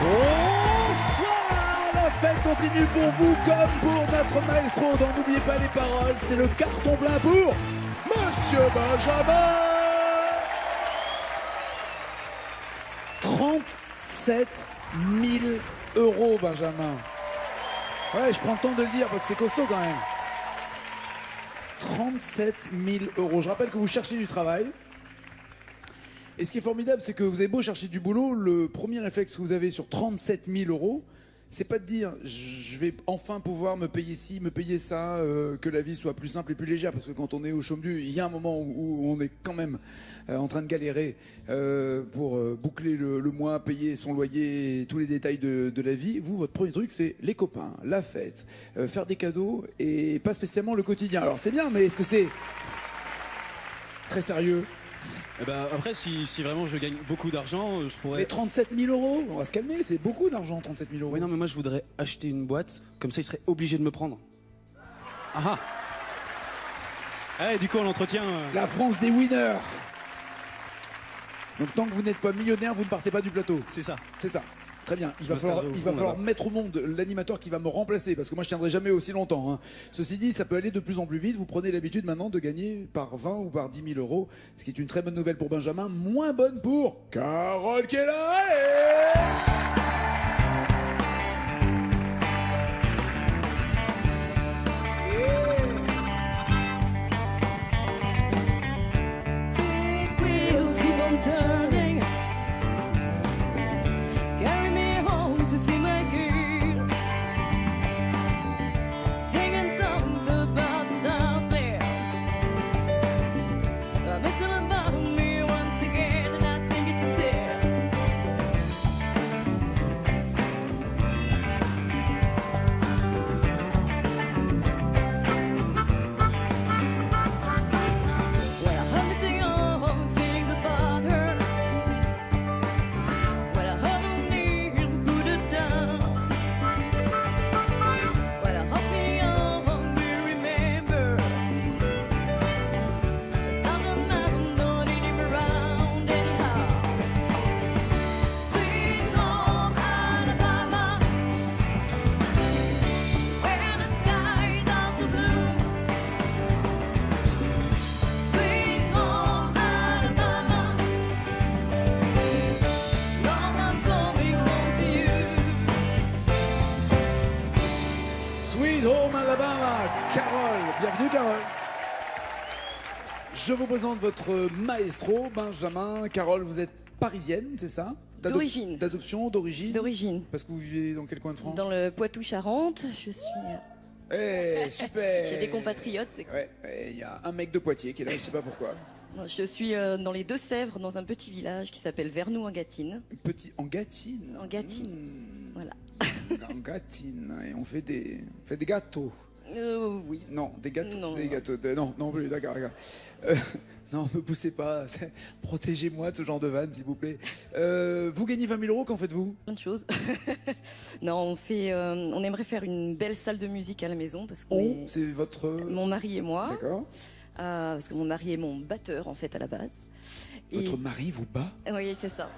Bonsoir, la fête continue pour vous comme pour notre maestro dont n'oubliez pas les paroles, c'est le carton plein pour Monsieur Benjamin. 37 000 euros, Benjamin. Ouais, je prends le temps de le dire parce que c'est costaud quand même. 37 000 euros. Je rappelle que vous cherchez du travail. Et ce qui est formidable, c'est que vous avez beau chercher du boulot, le premier réflexe que vous avez sur 37 000 euros, c'est pas de dire je vais enfin pouvoir me payer ci, me payer ça, que la vie soit plus simple et plus légère. Parce que quand on est au chômage, il y a un moment où on est quand même en train de galérer pour boucler le mois, payer son loyer et tous les détails de la vie. Vous, votre premier truc, c'est les copains, la fête, faire des cadeaux et pas spécialement le quotidien. Alors c'est bien, mais est-ce que c'est très sérieux ? Eh ben, après, si vraiment je gagne beaucoup d'argent, je pourrais... Mais 37 000 euros, on va se calmer, c'est beaucoup d'argent, 37 000 euros. Oui, non, mais moi, je voudrais acheter une boîte, comme ça, il serait obligé de me prendre. Ah ah. Du coup, on l'entretient... La France des winners. Donc tant que vous n'êtes pas millionnaire, vous ne partez pas du plateau. C'est ça. C'est ça. Très bien. Il va falloir mettre au monde l'animateur qui va me remplacer, parce que moi je tiendrai jamais aussi longtemps. Hein. Ceci dit, ça peut aller de plus en plus vite. Vous prenez l'habitude maintenant de gagner par 20 ou par 10 000 euros, ce qui est une très bonne nouvelle pour Benjamin, moins bonne pour Carole qui est là. Sweet Home Alabama, Carole. Bienvenue, Carole. Je vous présente votre maestro, Benjamin. Carole, vous êtes parisienne, c'est ça? D'origine. D'adoption, d'origine? D'origine. Parce que vous vivez dans quel coin de France? Dans le Poitou-Charentes. Je suis... super. J'ai des compatriotes. Ouais, il y a un mec de Poitiers qui est là, je sais pas pourquoi. Je suis dans les Deux-Sèvres, dans un petit village qui s'appelle Vernoux-en-Gâtine. En Gâtine? En Gâtine, voilà. En Gâtine, et on fait des gâteaux. Oui. Non, des gâteaux. Non, des non. gâteaux. Non plus, d'accord. Non, me poussez pas. Protégez-moi de ce genre de vanne, s'il vous plaît. Vous gagnez 20 000 euros, qu'en faites-vous? Plein de choses. Non, on aimerait faire une belle salle de musique à la maison parce que c'est votre... mon mari et moi. D'accord. Parce que mon mari est mon batteur en fait à la base. Votre mari vous bat? Oui, c'est ça.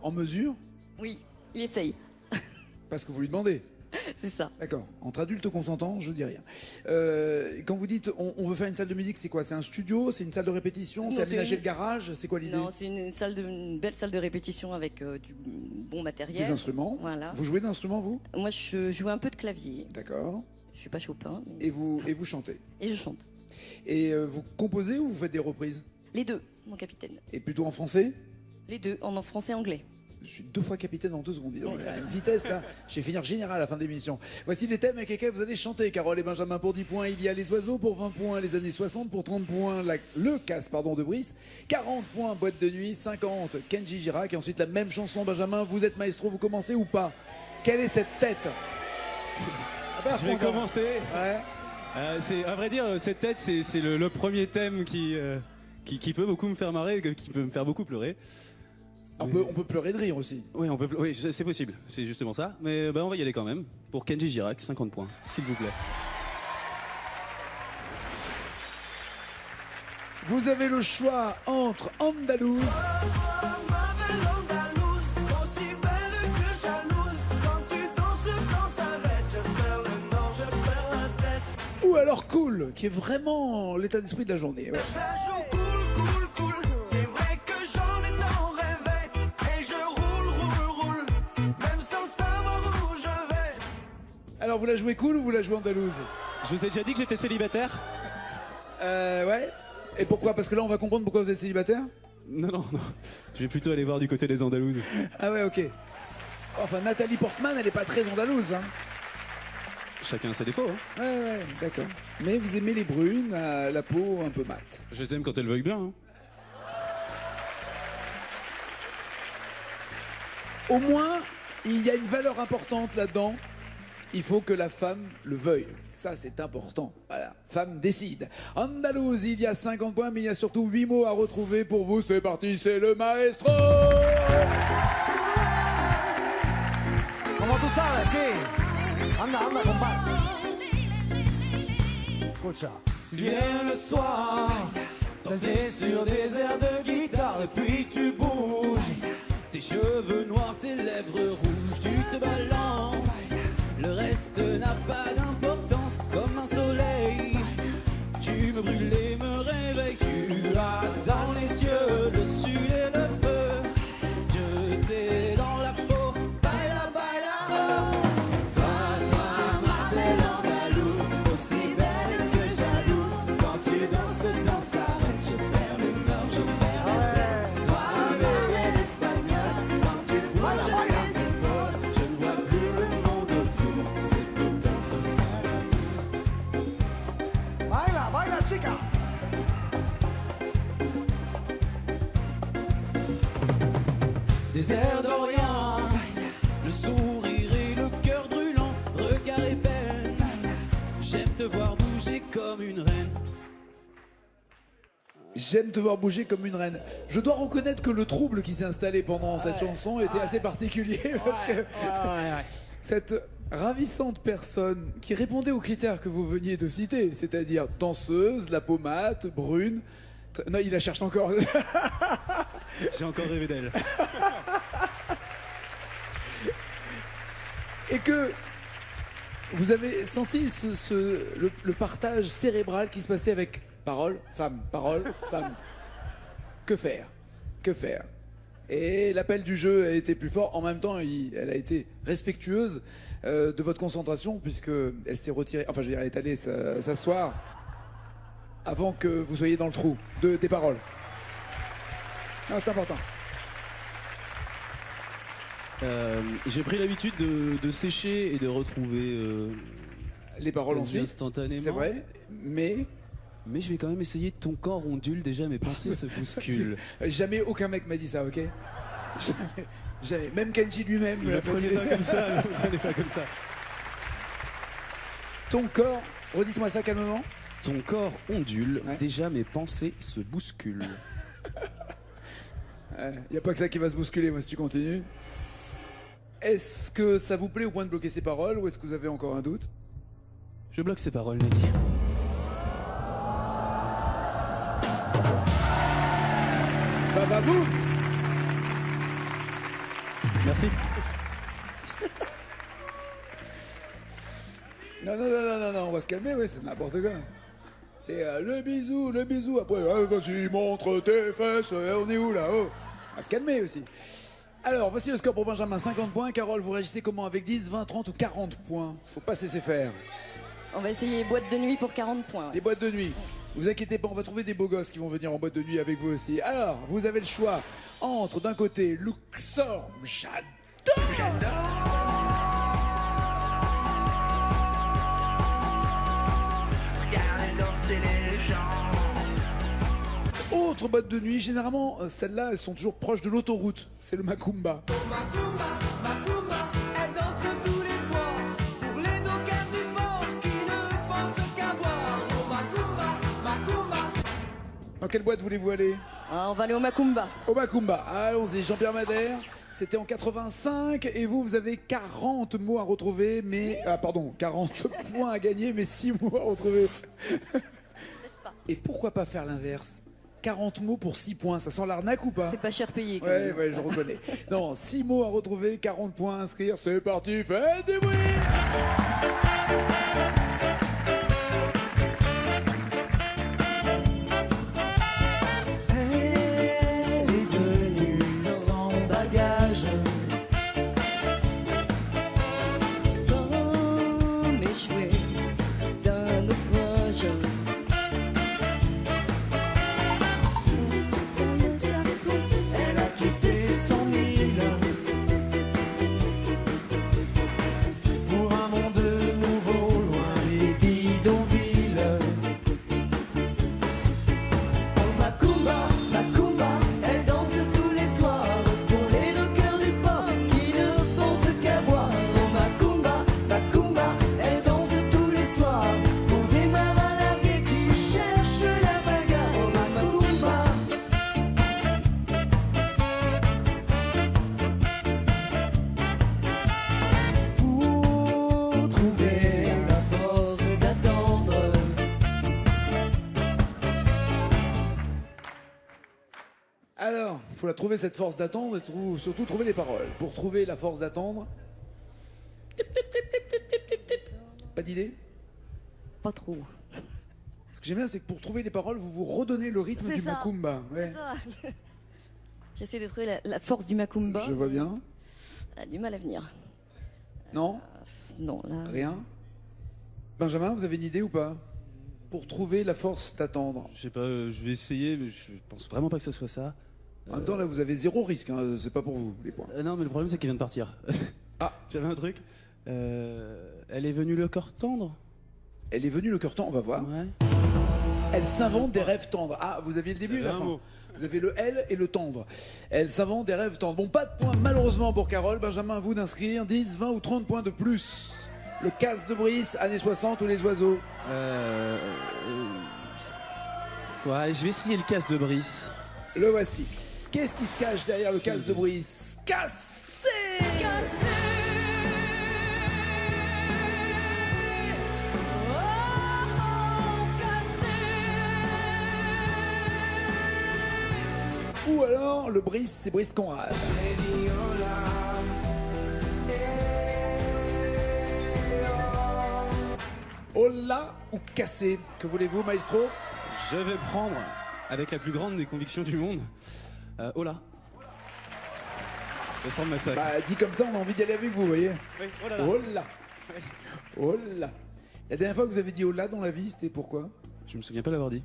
En mesure? Oui, il essaye. Parce que vous lui demandez? C'est ça. D'accord. Entre adultes consentants, je dis rien. Quand vous dites on veut faire une salle de musique, c'est quoi? C'est un studio? C'est une salle de répétition? C'est aménager le garage? C'est quoi l'idée? Non, c'est une belle salle de répétition avec du bon matériel. Des instruments? Voilà. Vous jouez d'instruments, vous? Moi, je joue un peu de clavier. D'accord. Je suis pas Chopin. Mais... Et vous chantez? Et je chante. Et vous composez ou vous faites des reprises? Les deux, mon capitaine. Et plutôt en français? Les deux, en français et anglais. Je suis 2 fois capitaine en 2 secondes. Il y a une vitesse là. Je vais finir général à la fin de l'émission. Voici les thèmes avec lesquels vous allez chanter. Carole et Benjamin pour 10 points. Il y a les oiseaux pour 20 points. Les années 60 pour 30 points. Le casse de Brice. 40 points. Boîte de nuit. 50. Kenji Girac. Et ensuite la même chanson. Benjamin, vous êtes maestro. Vous commencez ou pas? Quelle est cette tête? Je vais commencer. Ouais. À vrai dire, cette tête, c'est le premier thème qui peut beaucoup me faire marrer, qui peut me faire beaucoup pleurer. On peut pleurer de rire aussi. Oui, oui, c'est possible, c'est justement ça. Mais on va y aller quand même. Pour Kenji Girac, 50 points, s'il vous plaît. Vous avez le choix entre Andalouse Alors cool, qui est vraiment l'état d'esprit de la journée. Ouais. Je la joue cool. C'est vrai que j'en ai tant rêvé. Et je roule. Même sans savoir où je vais. Alors vous la jouez cool ou vous la jouez andalouse? Je vous ai déjà dit que j'étais célibataire? Ouais. Et pourquoi? Parce que là on va comprendre pourquoi vous êtes célibataire. Non. Je vais plutôt aller voir du côté des Andalouses. Ah ouais, ok. Enfin, Nathalie Portman, elle est pas très andalouse. Hein. Chacun ses défauts. Hein. Ouais, d'accord. Mais vous aimez les brunes, la peau un peu mate. Je les aime quand elles veulent bien. Hein. Au moins, il y a une valeur importante là-dedans. Il faut que la femme le veuille. Ça, c'est important. Voilà, femme décide. Andalouse, il y a 50 points, mais il y a surtout 8 mots à retrouver pour vous. C'est parti, c'est le maestro. Como tú sabes, sí. Anda, compadre. Escucha. Viens le soir, danser sur des airs de guitare, et puis tu bouges. Tes cheveux noirs, tes lèvres rouges, tu te balances. Le reste n'a pas d'importance, comme un soleil. Tu me brûles et me réveilles. Tu as dans les yeux le sud et le feu. Je t'ai dans la peau. Baila, baila. Toi, ma belle Andalouse, aussi belle que jalouse. Quand tu danses, le temps s'arrête. Je perds le nord, je perds la tête. Toi, ma belle Espagnole, quand tu bouges les épaules, je ne vois plus le monde autour. C'est peut-être ça la vie. Baila, chica. Des airs d'Orient, le sourire et le cœur brûlant, regard et peine. J'aime te voir bouger comme une reine. J'aime te voir bouger comme une reine. Je dois reconnaître que le trouble qui s'est installé pendant cette chanson était assez particulier parce que cette ravissante personne qui répondait aux critères que vous veniez de citer, c'est-à-dire danseuse, la peau mate, brune. Non, il la cherche encore. J'ai encore rêvé d'elle. Et que vous avez senti le partage cérébral qui se passait avec parole, femme. Que faire? Que faire? Et l'appel du jeu a été plus fort. En même temps, elle a été respectueuse de votre concentration puisque elle s'est retirée. Enfin, je veux dire, elle est allée s'asseoir avant que vous soyez dans le trou des paroles. Non, c'est important. J'ai pris l'habitude de sécher et de retrouver Les paroles ensuite, instantanément. c'est vrai, mais je vais quand même essayer. Ton corps ondule, déjà mes pensées se bousculent. jamais aucun mec m'a dit ça, ok? Jamais. Même Kenji lui-même. Ne le prenez pas comme ça, ne le prenez pas comme ça. Ton corps, redites-moi ça calmement. Ton corps ondule, Ouais. déjà mes pensées se bousculent. Y a pas que ça qui va se bousculer, moi, si tu continues. Est-ce que ça vous plaît au point de bloquer ces paroles ou est-ce que vous avez encore un doute? Je bloque ces paroles, Nagui. Bababoum. Merci. Non, on va se calmer, ouais, c'est n'importe quoi. C'est le bisou, après, vas-y, montre tes fesses, on est où là? Oh, on va se calmer aussi. Alors, voici le score pour Benjamin, 50 points. Carole, vous réagissez comment avec 10, 20, 30 ou 40 points? Faut pas se laisser faire. On va essayer boîte de nuit pour 40 points. Ouais. Des boîtes de nuit. Vous inquiétez pas, on va trouver des beaux gosses qui vont venir en boîte de nuit avec vous aussi. Alors, vous avez le choix entre, d'un côté, Luxor, j'adore. Autre boîte de nuit, généralement, celles-là, elles sont toujours proches de l'autoroute. C'est le Macumba. Macumba, elle danse tous les soirs pour les dockers du port qui ne pensent qu'à boire. Oh Macumba. Dans quelle boîte voulez-vous aller? Ah, on va aller au Macumba. Au Macumba. Allons-y, Jean-Pierre Madère. C'était en 85 et vous avez 40 mots à retrouver, mais... Ah, pardon, 40 points à gagner, mais 6 mots à retrouver. Et pourquoi pas faire l'inverse? 40 mots pour 6 points, ça sent l'arnaque ou pas? C'est pas cher payé. Quand Ouais, même. ouais, je reconnais. Non, 6 mots à retrouver, 40 points à inscrire, c'est parti, faites du bruit! Il faut la trouver, cette force d'attendre, et surtout trouver les paroles. Pour trouver la force d'attendre... Pas d'idée? Pas trop. Ce que j'aime bien, c'est que pour trouver les paroles, vous vous redonnez le rythme C'est du ça. macumba. Ouais. C'est ça. J'essaie de trouver la force du macumba. Je vois bien. Elle a du mal à venir. Non? Non, là. Rien? Benjamin, vous avez une idée ou pas? Pour trouver la force d'attendre. Je sais pas, je vais essayer, mais je pense vraiment pas que ce soit ça. En même temps, là, vous avez zéro risque, hein, c'est pas pour vous, les points. Non, mais le problème, c'est qu'il vient de partir. Ah. J'avais un truc. Elle est venue le corps tendre. Elle est venue le cœur tendre, on va voir. Ouais. Elle s'invente des rêves tendres. Ah, vous aviez le début et la J'avais un fin. mot. Vous avez le L et le tendre. Elle s'invente des rêves tendres. Bon, pas de points malheureusement pour Carole. Benjamin, à vous d'inscrire 10, 20 ou 30 points de plus. Le casse de Brice, années 60 ou les oiseaux. Ouais, je vais essayer le casse de Brice. Le voici. Qu'est-ce qui se cache derrière le casse de Brice? Cassé! Ou alors, le Brice, c'est Brice Conrad. Hola ou cassé? Que voulez-vous, maestro? Je vais prendre, avec la plus grande des convictions du monde, oh là. Ça sent le massacre. Bah, dit comme ça, on a envie d'y aller avec vous, vous voyez. Oui, oh là là. Hola. Hola. La dernière fois que vous avez dit hola dans la vie, c'était pourquoi? Je me souviens pas l'avoir dit.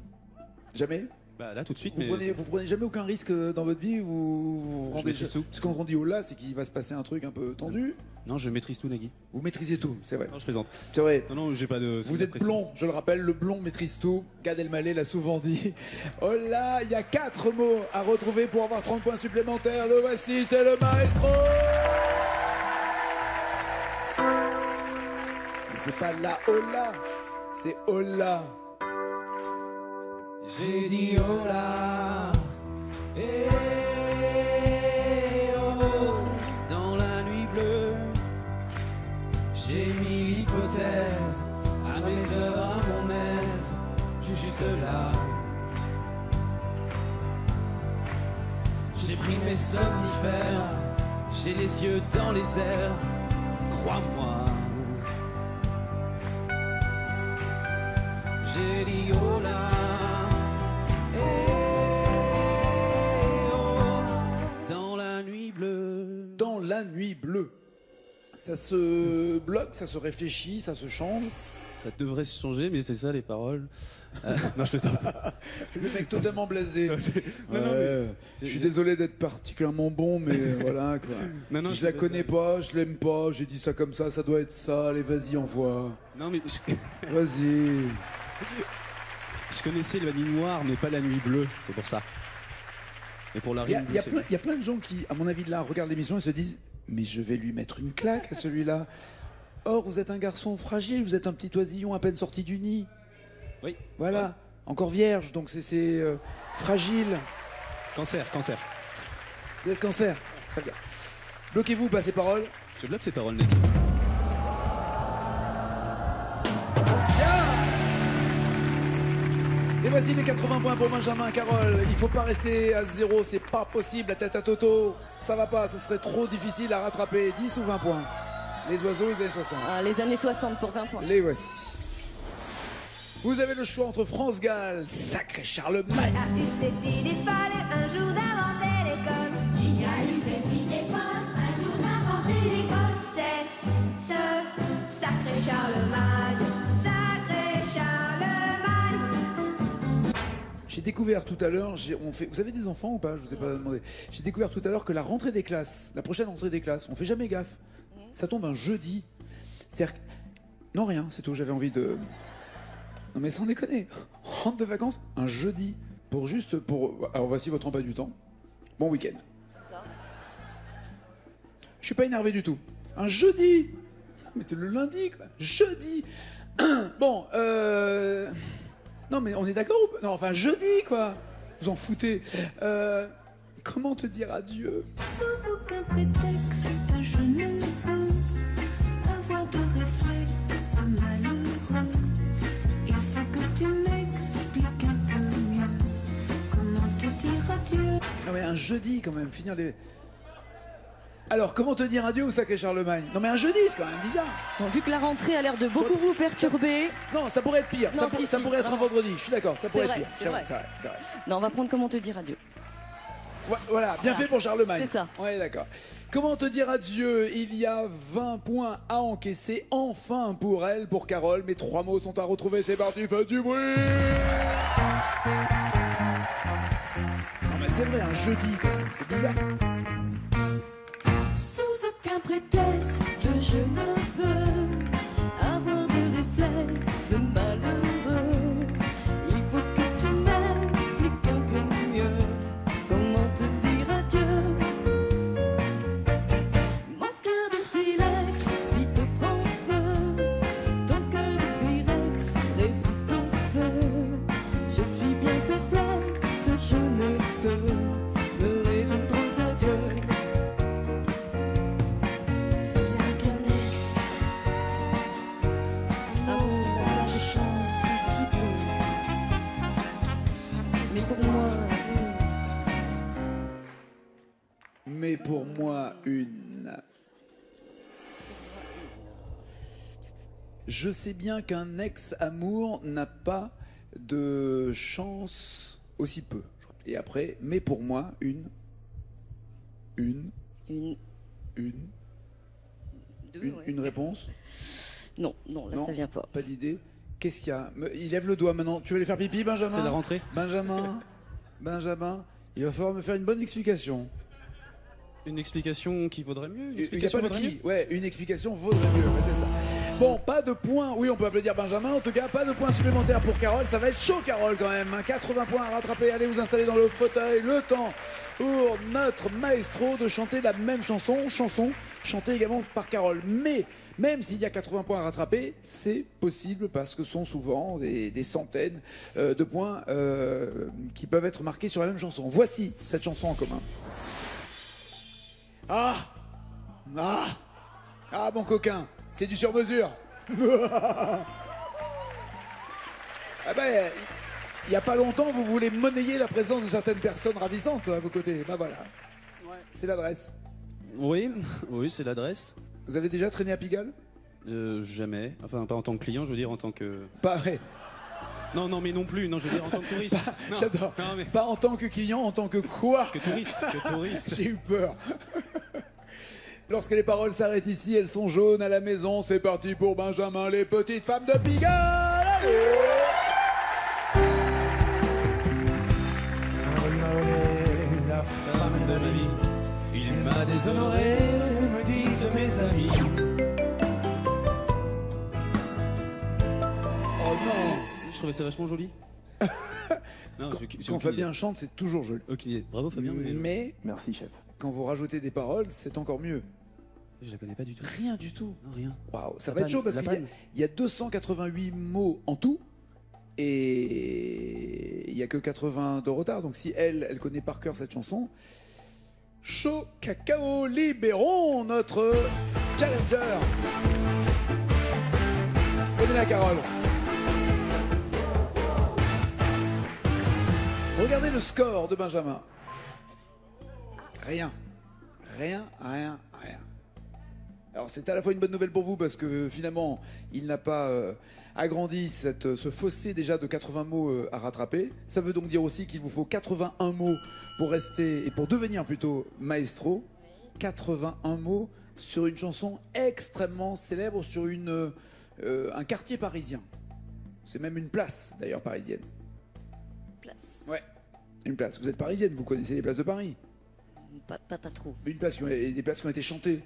Jamais? Bah là, tout de suite, Vous prenez jamais aucun risque dans votre vie, vous rendez maîtrise tout. Parce que quand on dit hola, c'est qu'il va se passer un truc un peu tendu. Non, je maîtrise tout, Nagui. Vous maîtrisez tout, c'est vrai. Non, je plaisante. C'est vrai. Non, j'ai pas de... Vous êtes blond, je le rappelle, le blond maîtrise tout. Gad Elmaleh l'a souvent dit. Oh là, il y a 4 mots à retrouver pour avoir 30 points supplémentaires. Le voici, c'est le maestro. Mais c'est pas la hola, c'est hola. J'ai dit oh là, eh oh, dans la nuit bleue. J'ai mis l'hypothèse à mes œuvres, à mon aise, juste là. J'ai pris mes somnifères, j'ai les yeux dans les airs, crois-moi. J'ai dit oh là. Dans la nuit bleue. Ça se bloque, ça se réfléchit, ça se change. Ça devrait se changer, mais c'est ça les paroles. Non, je fais ça. Le mec totalement blasé. Non, Ouais, mais- je suis désolé d'être particulièrement bon, mais voilà quoi. Non, Je la connais pas, je l'aime pas, j'ai dit ça comme ça doit être ça. Allez, vas-y, envoie. Non, mais Vas-y. je connaissais la nuit noire, mais pas la nuit bleue, c'est pour ça. Et pour la Il y, rime, a plein de gens qui, à mon avis, là, regardent l'émission et se disent mais je vais lui mettre une claque à celui-là. Or, vous êtes un garçon fragile, vous êtes un petit oisillon à peine sorti du nid. Oui. Voilà, encore vierge, donc c'est fragile. Cancer. Vous êtes cancer. Très bien. Bloquez-vous, passez parole. Je bloque ces paroles, Nagui. Et voici les 80 points pour Benjamin, Carole. Il faut pas rester à 0, c'est pas possible. La tête à Toto, ça va pas, ça serait trop difficile à rattraper. 10 ou 20 points. Les oiseaux, les années 60. Ah, les années 60 pour 20 points. Les voici. Vous avez le choix entre France Gall, sacré Charlemagne. a eu cette idée folle un jour d'inventer l'école. Qui a eu cette idée folle un jour d'inventer l'école? C'est ce sacré Charlemagne, sacré Charlemagne. J'ai découvert tout à l'heure, vous avez des enfants ou pas? Je vous ai pas demandé. J'ai découvert tout à l'heure que la rentrée des classes, la prochaine rentrée des classes, on fait jamais gaffe. Ça tombe un jeudi. C'est-à-dire que... Non, rien, c'est tout, j'avais envie de... Non mais sans déconner, on rentre de vacances un jeudi pour. Alors voici votre emploi du temps. Bon week-end. Je suis pas énervé du tout. Un jeudi. Mais c'est le lundi quoi. Jeudi. Bon, non mais on est d'accord ou pas? Non enfin jeudi quoi. Vous en foutez. Comment te dire adieu? Sans aucun prétexte, je ne veux avoir de réflexe malheureux. Il faut que tu m'expliques un peu mieux comment te dire adieu. Non mais un jeudi quand même, finir les... Alors, comment te dire adieu au sacré Charlemagne? Non mais un jeudi, c'est quand même bizarre. Bon, vu que la rentrée a l'air de beaucoup vous perturber, Non, ça pourrait être pire. Non, Ça pourrait être un vraiment. vendredi, je suis d'accord, ça pourrait être vrai, pire. c'est vrai. C'est vrai. non, on va prendre comment te dire adieu. Voilà, bien fait pour Charlemagne. C'est ça. Ouais, d'accord. Comment te dire adieu? Il y a 20 points à encaisser, enfin pour elle, pour Carole. Mes 3 mots sont à retrouver, c'est parti, faites du bruit! Non mais c'est vrai, un jeudi quand même, c'est bizarre. Sous aucun prétexte, je ne veux avoir de réflexes malheureux. Il faut que tu m'expliques un peu mieux comment te dire adieu. Mon cœur de silex vite prend feu. Ton cœur de pyrex résiste au feu. Je suis bien perplexe, je ne peux me résoudre aux adieux. C'est bien qu'un ex, amour n'a pas de chance si peu. Mais pour moi, Mais pour moi, une. Je sais bien qu'un ex-amour n'a pas de chance aussi peu. Et après, mais pour moi, une, Une, deux, ouais. une réponse. Non, là Non. ça vient pas. Pas d'idée. Qu'est-ce qu'il y a? Il lève le doigt maintenant. Tu veux aller faire pipi, Benjamin? C'est la rentrée. Benjamin, il va falloir me faire une bonne explication. Une explication qui vaudrait mieux. Une Il y a explication pas de vaudrait qui. mieux. Ouais, une explication vaudrait mieux. Ouais, c'est ça. Bon, pas de points. Oui, on peut applaudir Benjamin. En tout cas, pas de points supplémentaires pour Carole. Ça va être chaud, Carole, quand même. 80 points à rattraper. Allez vous installer dans le fauteuil. Le temps pour notre maestro de chanter la même chanson. Chanson chantée également par Carole. Mais même s'il y a 80 points à rattraper, c'est possible parce que ce sont souvent des centaines de points qui peuvent être marqués sur la même chanson. Voici cette chanson en commun. Ah, mon coquin, c'est du sur-mesure. Ah ben, il y a pas longtemps, vous voulez monnayer la présence de certaines personnes ravissantes à vos côtés. Bah voilà, c'est l'adresse. Oui, c'est l'adresse. Vous avez déjà traîné à Pigalle? Jamais. Enfin, pas en tant que client, je veux dire en tant que. Pas, ouais, Non, mais non plus. Non, je veux dire en tant que touriste. Non, j'adore. Non, mais Pas en tant que client, en tant que quoi? que touriste. J'ai eu peur. Lorsque les paroles s'arrêtent ici, elles sont jaunes à la maison. C'est parti pour Benjamin, les petites femmes de Pigalle. Allez! La femme de ma vie, il m'a déshonoré, me disent mes amis. Oh non! Je trouvais ça vachement joli. Non, j'ai Quand aucune Fabien idée. chante, c'est toujours joli. Aucune idée. Bravo Fabien. Mais Merci, chef. quand vous rajoutez des paroles, c'est encore mieux. Je la connais pas du tout. Rien du tout. Non, rien. Waouh, ça La va être panne, chaud parce la qu'il y a- panne. il y a 288 mots en tout et il y a que 80 de retard. Donc si elle connaît par cœur cette chanson, chaud cacao, libérons notre challenger. Donnez-la, Carole. Regardez le score de Benjamin. Rien. Alors c'est à la fois une bonne nouvelle pour vous parce que finalement il n'a pas agrandi ce fossé déjà de 80 mots à rattraper. Ça veut donc dire aussi qu'il vous faut 81 mots pour rester et pour devenir plutôt maestro. 81 mots sur une chanson extrêmement célèbre sur un quartier parisien. C'est même une place d'ailleurs parisienne. Place. Ouais, une place. Vous êtes parisienne, vous connaissez les places de Paris. Pas trop. Une place des places qui ont été chantées.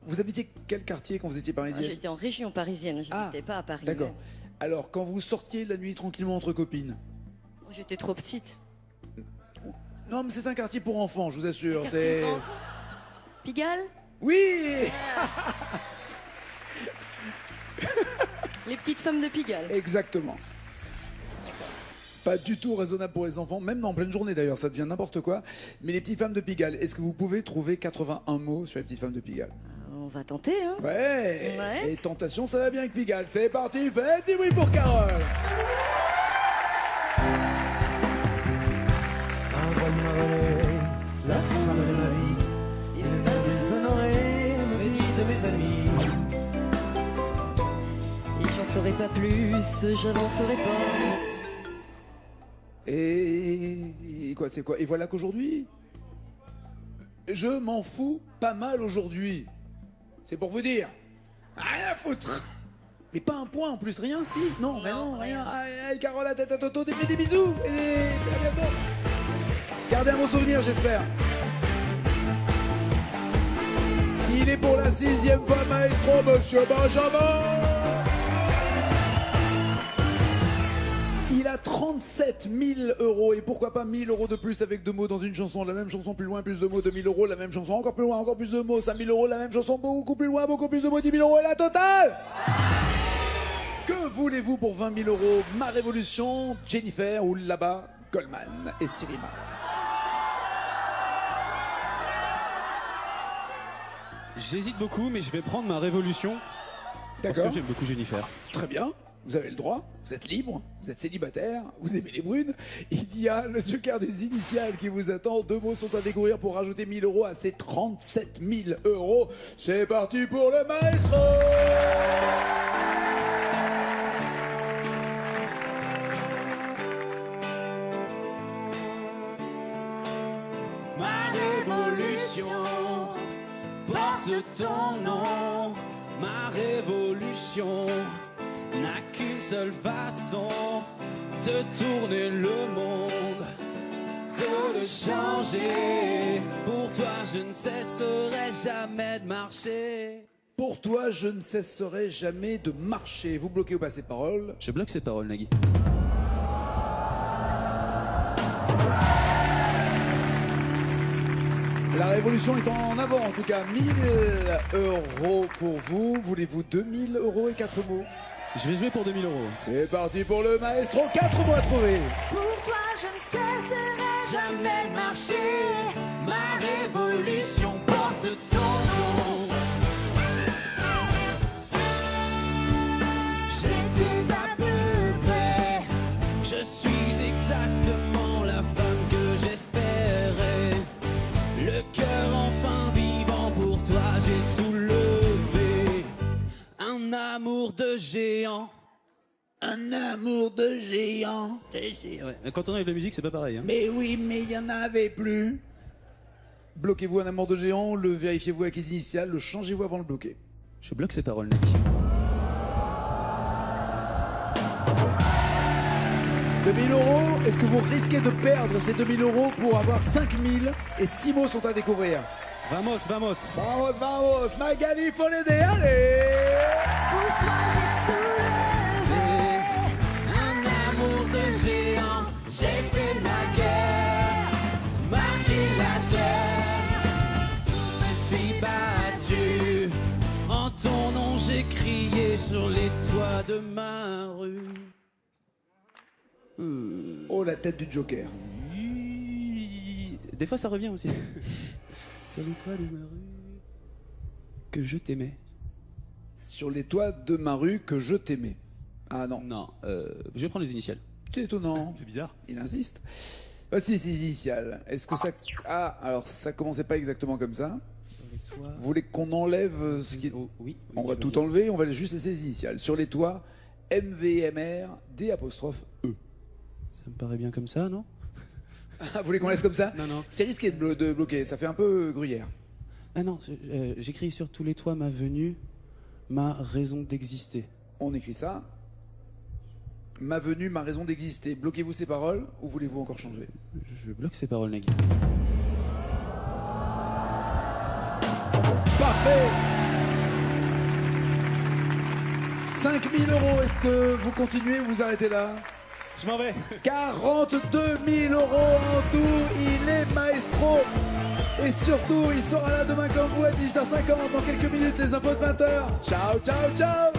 Vous habitiez quel quartier quand vous étiez Ah, parisienne? j'étais en région parisienne, je n'étais pas à Paris. D'accord. Alors, quand vous sortiez la nuit tranquillement entre copines. Oh, j'étais trop petite. Non, mais c'est un quartier pour enfants, je vous assure. C'est. Pigalle? Oui! Les petites femmes de Pigalle. Exactement. Pas du tout raisonnable pour les enfants, même en pleine journée d'ailleurs, ça devient n'importe quoi. Mais les petites femmes de Pigalle, est-ce que vous pouvez trouver 81 mots sur les petites femmes de Pigalle? On va tenter, hein. Ouais. Ouais. Et tentation, ça va bien avec Pigalle. C'est parti, faites du bruit pour Carole. Un vol m'a volé disent mes amis. Et j'en saurai pas plus, j'avancerai pas. Et quoi, c'est quoi? Et voilà qu'aujourd'hui, je m'en fous pas mal aujourd'hui. C'est pour vous dire. Rien à foutre. Mais pas un point en plus, rien, si? Non, mais non, rien. Allez, Carole, la tête à Toto, des bisous. Et à bientôt. Gardez un bon souvenir, j'espère. Il est pour la 6e fois maestro, Monsieur Benjamin. Il a 37 000 euros et pourquoi pas 1 000 euros de plus avec 2 mots dans une chanson. La même chanson plus loin, plus de mots, 2 000 euros. La même chanson encore plus loin, encore plus de mots, 5 000 euros. La même chanson beaucoup plus loin, beaucoup plus de mots, 10 000 euros et la totale. Que voulez-vous pour 20 000 euros? Ma révolution, Jennifer ou là-bas, Goldman et Sirima. J'hésite beaucoup, mais je vais prendre ma révolution. Parce D'accord. que j'aime beaucoup Jennifer. Très bien. Vous avez le droit, vous êtes libre, vous êtes célibataire, vous aimez les brunes. Il y a le joker des initiales qui vous attend. 2 mots sont à découvrir pour rajouter 1 000 euros à ces 37 000 euros. C'est parti pour le maestro. Ma révolution porte ton nom. Ma révolution n'a qu'une seule façon de tourner le monde, de le changer. Pour toi, je ne cesserai jamais de marcher. Pour toi, je ne cesserai jamais de marcher. Vous bloquez ou pas ces paroles? Je bloque ces paroles, Nagui. La révolution est en avant, en tout cas. 1 000 euros pour vous. Voulez-vous 2 000 euros et 4 mots? Je vais jouer pour 2 000 euros. C'est parti pour le maestro. 4 mots à trouver. Pour toi, je ne cesserai jamais de marcher. Ma révolution porte ton nom. J'étais à peu près. Je suis exactement la femme que j'espérais. Le cœur enfin vivant pour toi, j'ai soulevé un amour de géant. Un amour de géant. Ouais. Mais quand on enlève la musique, c'est pas pareil. Hein. Mais oui, mais il n'y en avait plus. Bloquez-vous un amour de géant, le vérifiez-vous avec les initiales, le changez-vous avant de le bloquer. Je bloque ces paroles, Nagui. 2 000 euros, est-ce que vous risquez de perdre ces 2 000 euros pour avoir 5 000 et 6 mots sont à découvrir? Vamos, vamos. Vamos, vamos, Magali, faut l'aider, allez! Pour toi, j'ai soulevé Un amour de géant, j'ai fait ma guerre, marqué la terre, je me suis battu, en ton nom j'ai crié sur les toits de ma rue. Oh, la tête du Joker. Des fois ça revient aussi. Sur les toits de ma rue, que je t'aimais. Sur les toits de ma rue que je t'aimais. Ah non, Non, je vais prendre les initiales. c'est étonnant. C'est bizarre. Il insiste. Voici ses initiales. Est-ce que ça... Ah, alors ça commençait pas exactement comme ça. Vous voulez qu'on enlève ce qui... Oui. On va tout enlever, on va juste laisser les initiales. Sur les toits, MVMR, D''E. Ça me paraît bien comme ça, non? Ah, vous voulez qu'on laisse comme ça? Non, non. C'est risqué de bloquer, ça fait un peu gruyère. Ah non, j'écris sur tous les toits ma venue, ma raison d'exister. On écrit ça. Ma venue, ma raison d'exister. Bloquez-vous ces paroles ou voulez-vous encore changer? Je bloque ces paroles, Nagui. Parfait. 5 000 euros, est-ce que vous continuez ou vous arrêtez là? Je m'en vais. 42 000 euros en tout, il est maestro. Et surtout, il sera là demain comme vous à 18h50. Dans quelques minutes, les infos de 20h. Ciao, ciao, ciao.